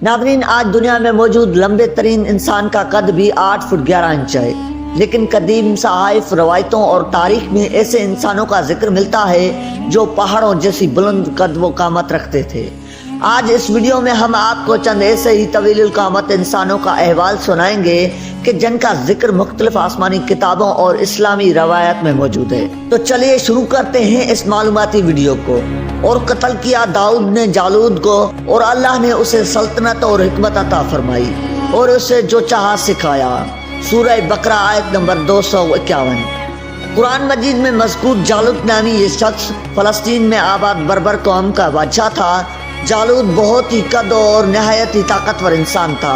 ناظرین، آج دنیا میں موجود لمبے ترین انسان کا قد بھی 8 فٹ 11 انچ ہے، لیکن قدیم صحائف، روایتوں اور تاریخ میں ایسے انسانوں کا ذکر ملتا ہے جو پہاڑوں جیسی بلند قد و قامت رکھتے تھے۔ آج اس ویڈیو میں ہم آپ کو چند ایسے ہی طویل القامت انسانوں کا احوال سنائیں گے کہ جن کا ذکر مختلف آسمانی کتابوں اور اسلامی روایات میں موجود ہے۔ تو چلیے شروع کرتے ہیں اس معلوماتی ویڈیو کو۔ اور قتل کیا داؤد نے جالود کو، اور اللہ نے اسے سلطنت اور حکمت عطا فرمائی اور اسے جو چاہا سکھایا۔ سورہ بقرہ آیت نمبر 251۔ قرآن مجید میں مذکور جالود نامی یہ شخص فلسطین میں آباد بربر قوم کا بادشاہ تھا۔ جالود بہت ہی قد اور نہایت ہی طاقتور انسان تھا۔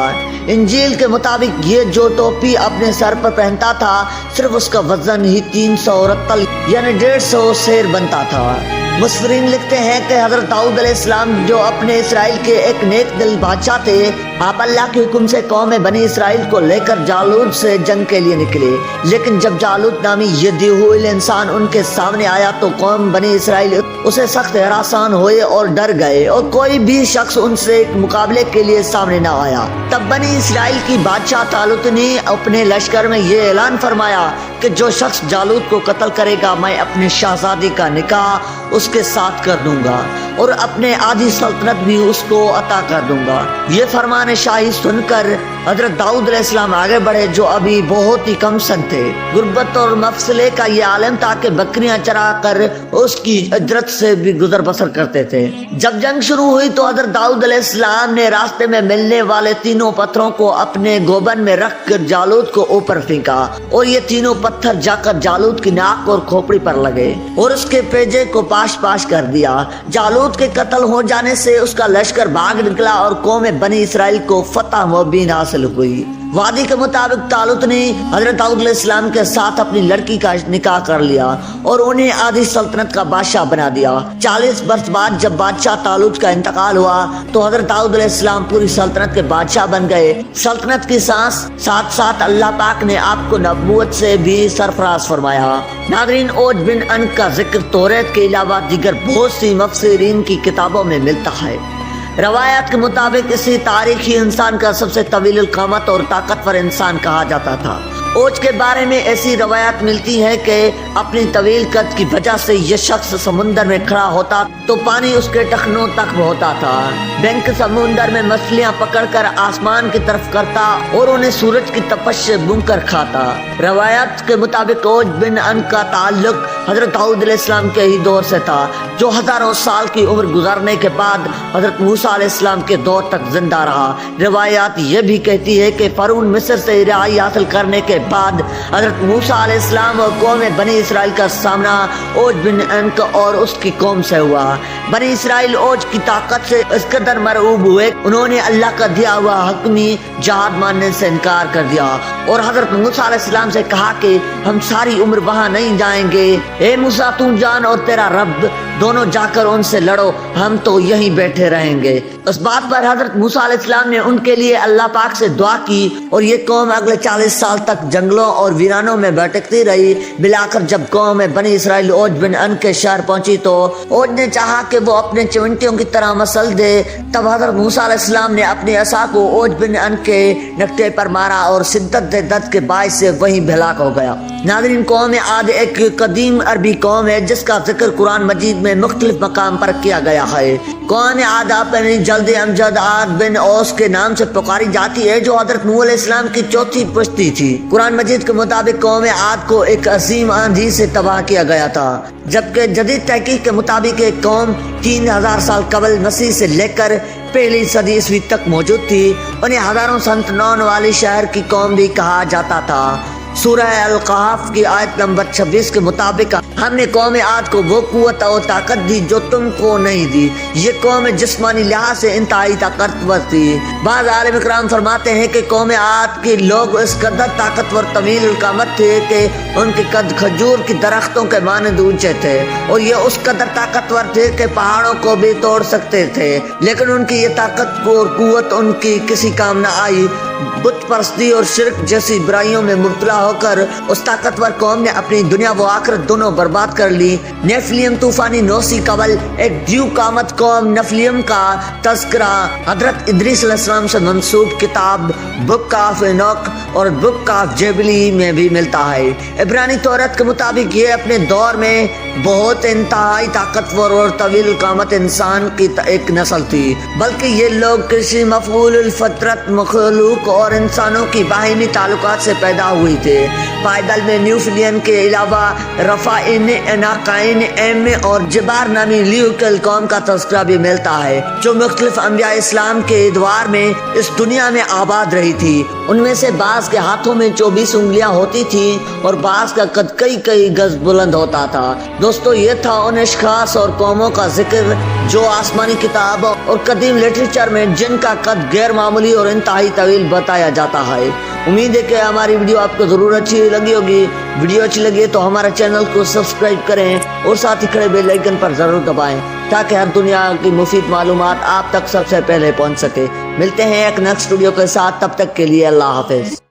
انجیل کے مطابق یہ جو ٹوپی اپنے سر پر پہنتا تھا، صرف اس کا وزن ہی 300 رطل یعنی 150 سیر بنتا تھا۔ مفسرین لکھتے ہیں کہ حضرت داؤد علیہ السلام جو اپنے اسرائیل کے ایک نیک دل بادشاہ تھے، آپ اللہ کے حکم سے قوم بنی اسرائیل کو لے کر جالود سے جنگ کے لیے نکلے، لیکن جب جالود نامی یہ دیوہوئل انسان ان کے سامنے آیا تو قوم بنی اسرائیل اسے سخت ہراسان ہوئے اور ڈر گئے، اور کوئی بھی شخص ان سے مقابلے کے لیے سامنے نہ آیا۔ تب بنی اسرائیل کی بادشاہ طالوت نے اپنے لشکر میں یہ اعلان فرمایا کہ جو شخص جالود کو قتل کرے گا، میں اپنے شہزادی کا نکاح اس کے ساتھ کر دوں گا اور اپنے آدھی سلطنت بھی اس کو عطا کر دوں گا۔ یہ فرمان شاہی سن کر حضرت داؤد علیہ السلام آگے بڑھے، جو ابھی بہت ہی کم سن تھے۔ غربت اور مفصلے کا یہ عالم تھا کہ بکریاں چرا کر اس کی اجرت سے بھی گزر بسر کرتے تھے۔ جب جنگ شروع ہوئی تو حضرت داؤد علیہ السلام نے راستے میں ملنے والے تینوں پتھروں کو اپنے گوبن میں رکھ کر جالود کو اوپر پھینکا، اور یہ تینوں پتھر جا کر جالود کی ناک اور کھوپڑی پر لگے اور اس کے پیجے کو پاش پاش کر دیا۔ جالود کے قتل ہو جانے سے اس کا لشکر بھاگ نکلا اور قوم بنی اسرائیل کو فتح مبین حاصل ہوئی۔ وعدے کے مطابق طالوت نے حضرت داؤد علیہ السلام کے ساتھ اپنی لڑکی کا نکاح کر لیا اور انہیں آدھی سلطنت کا بادشاہ بنا دیا۔ 40 برس بعد جب بادشاہ طالوت کا انتقال ہوا تو حضرت داؤد علیہ السلام پوری سلطنت کے بادشاہ بن گئے۔ سلطنت کی سانس ساتھ ساتھ اللہ پاک نے آپ کو نبوت سے بھی سرفراز فرمایا۔ ناظرین، اوج بن انق کا ذکر توریت کے علاوہ دیگر بہت سی مفسرین کی کتابوں میں ملتا ہے۔ روایات کے مطابق اسی تاریخی انسان کا سب سے طویل القامت اور طاقتور انسان کہا جاتا تھا۔ اوج کے بارے میں ایسی روایات ملتی ہے کہ اپنی طویل قد کی وجہ سے یہ شخص سمندر میں کھڑا ہوتا تو پانی اس کے ٹخنوں تک ہوتا تھا۔ بینک سمندر میں مچھلیاں پکڑ کر آسمان کی طرف کرتا اور انہیں سورج کی تپش سے بھون کر کھاتا۔ روایات کے مطابق اوج بن انق کا تعلق حضرت داؤد علیہ السلام کے ہی دور سے تھا، جو ہزاروں سال کی عمر گزرنے کے بعد حضرت موسیٰ علیہ السلام کے دور تک زندہ رہا۔ روایات یہ بھی کہتی ہے کہ فرعون مصر سے رہائی حاصل کرنے کے بعد حضرت موسیٰ علیہ السلام اور قوم بنی اسرائیل کا سامنا اوج بن انق اور اس کی قوم سے ہوا۔ بنی اسرائیل اوج کی طاقت سے اس قدر مرعوب ہوئے، انہوں نے اللہ کا دیا ہوا حکمی جہاد ماننے سے انکار کر دیا اور حضرت موسیٰ علیہ السلام سے کہا کہ ہم ساری عمر وہاں نہیں جائیں گے، اے موسیٰ تو جان اور تیرا رب دونوں جا کر ان سے لڑو، ہم تو یہیں بیٹھے رہیں گے۔ اس بات پر حضرت موسیٰ علیہ السلام نے ان کے لیے اللہ پاک سے دعا کی اور یہ قوم اگلے 40 سال تک جنگلوں اور ویرانوں میں بھٹکتی رہی۔ بلاخر جب قوم بنی اسرائیل اوج بن انق کے شہر پہنچی تو اوج نے چاہا کہ وہ اپنے چونٹیوں کی طرح مسل دے۔ تب حضرت موسیٰ علیہ السلام نے اپنی عصا کو اوج بن انق کے نکٹے پر مارا اور شدت درد کے باعث سے وہیں ہلاک ہو گیا۔ ناظرین، قوم عاد ایک قدیم عربی قوم ہے جس کا ذکر قرآن مجید میں مختلف مقام پر کیا گیا ہے۔ قوم عاد اپنی جلد امجد عاد بن اوس کے نام سے پکاری جاتی ہے، جو حضرت نوح علیہ السلام کی چوتھی پشتی تھی۔ قرآن مجید کے مطابق قوم عاد کو ایک عظیم آندھی سے تباہ کیا گیا تھا، جبکہ جدید تحقیق کے مطابق ایک قوم 3000 سال قبل مسیح سے لے کر پہلی صدی عیسوی تک موجود تھی۔ انہیں ہزاروں سنتانوں والی شہر کی قوم بھی کہا جاتا تھا۔ سورہ القحف کی آیت نمبر 26 کے مطابق ہم نے قوم عاد کو وہ قوت اور طاقت دی جو تم کو نہیں دی۔ یہ قوم جسمانی لحاظ سے انتہائی طاقتور تھی۔ بعض عالم اکرام فرماتے ہیں کہ قوم عاد کے لوگ اس قدر طاقتور طویل القامت تھے کہ ان کے قد کھجور کی درختوں کے مانند اونچے تھے، اور یہ اس قدر طاقتور تھے کہ پہاڑوں کو بھی توڑ سکتے تھے، لیکن ان کی یہ طاقت اور قوت ان کی کسی کام نہ آئی۔ بت پرستی اور شرک جیسی برائیوں میں مبتلا ہو کر اس طاقتور قوم نے اپنی دنیا و آخرت دونوں برباد کر لی۔ نیفلیم طوفانی نوسی قبل ایک دیو قامت قوم نیفلیم کا تذکرہ حضرت ادریس علیہ السلام سے منسوب کتاب بک آف اینوک اور بک آف جبلی میں بھی ملتا ہے۔ عبرانی تورات کے مطابق یہ اپنے دور میں بہت انتہائی طاقتور اور طویل قامت انسان کی ایک نسل تھی، بلکہ یہ لوگ کسی مفعول الفطرت مخلوق اور انسانوں کی باہمی تعلقات سے پیدا ہوئی تھے۔ پائیدل میں نیوفلین کے علاوہ رفائن، اناقائن، ایم اور جبار نامی لیوکل قوم کا تذکرہ بھی ملتا ہے، جو مختلف انبیاء اسلام کے ادوار میں اس دنیا میں آباد رہی تھی۔ ان میں سے بعض کے ہاتھوں میں 24 انگلیاں ہوتی تھیں اور بعض کا قد کئی گز بلند ہوتا تھا۔ دوستو، یہ تھا ان اشخاص اور قوموں کا ذکر جو آسمانی کتاب اور قدیم لٹریچر میں جن کا قد غیر معمولی اور انتہائی طویل بتایا جاتا ہے۔ امید ہے کہ ہماری ویڈیو آپ کو ضرور اچھی لگی ہوگی۔ ویڈیو اچھی لگی تو ہمارے چینل کو سبسکرائب کریں اور ساتھ ہی کھڑے بیل آئیکن پر ضرور دبائیں تاکہ ہر دنیا کی مفید معلومات آپ تک سب سے پہلے پہنچ سکے۔ ملتے ہیں ایک نیکسٹ ویڈیو کے ساتھ، تب تک کے لیے اللہ حافظ۔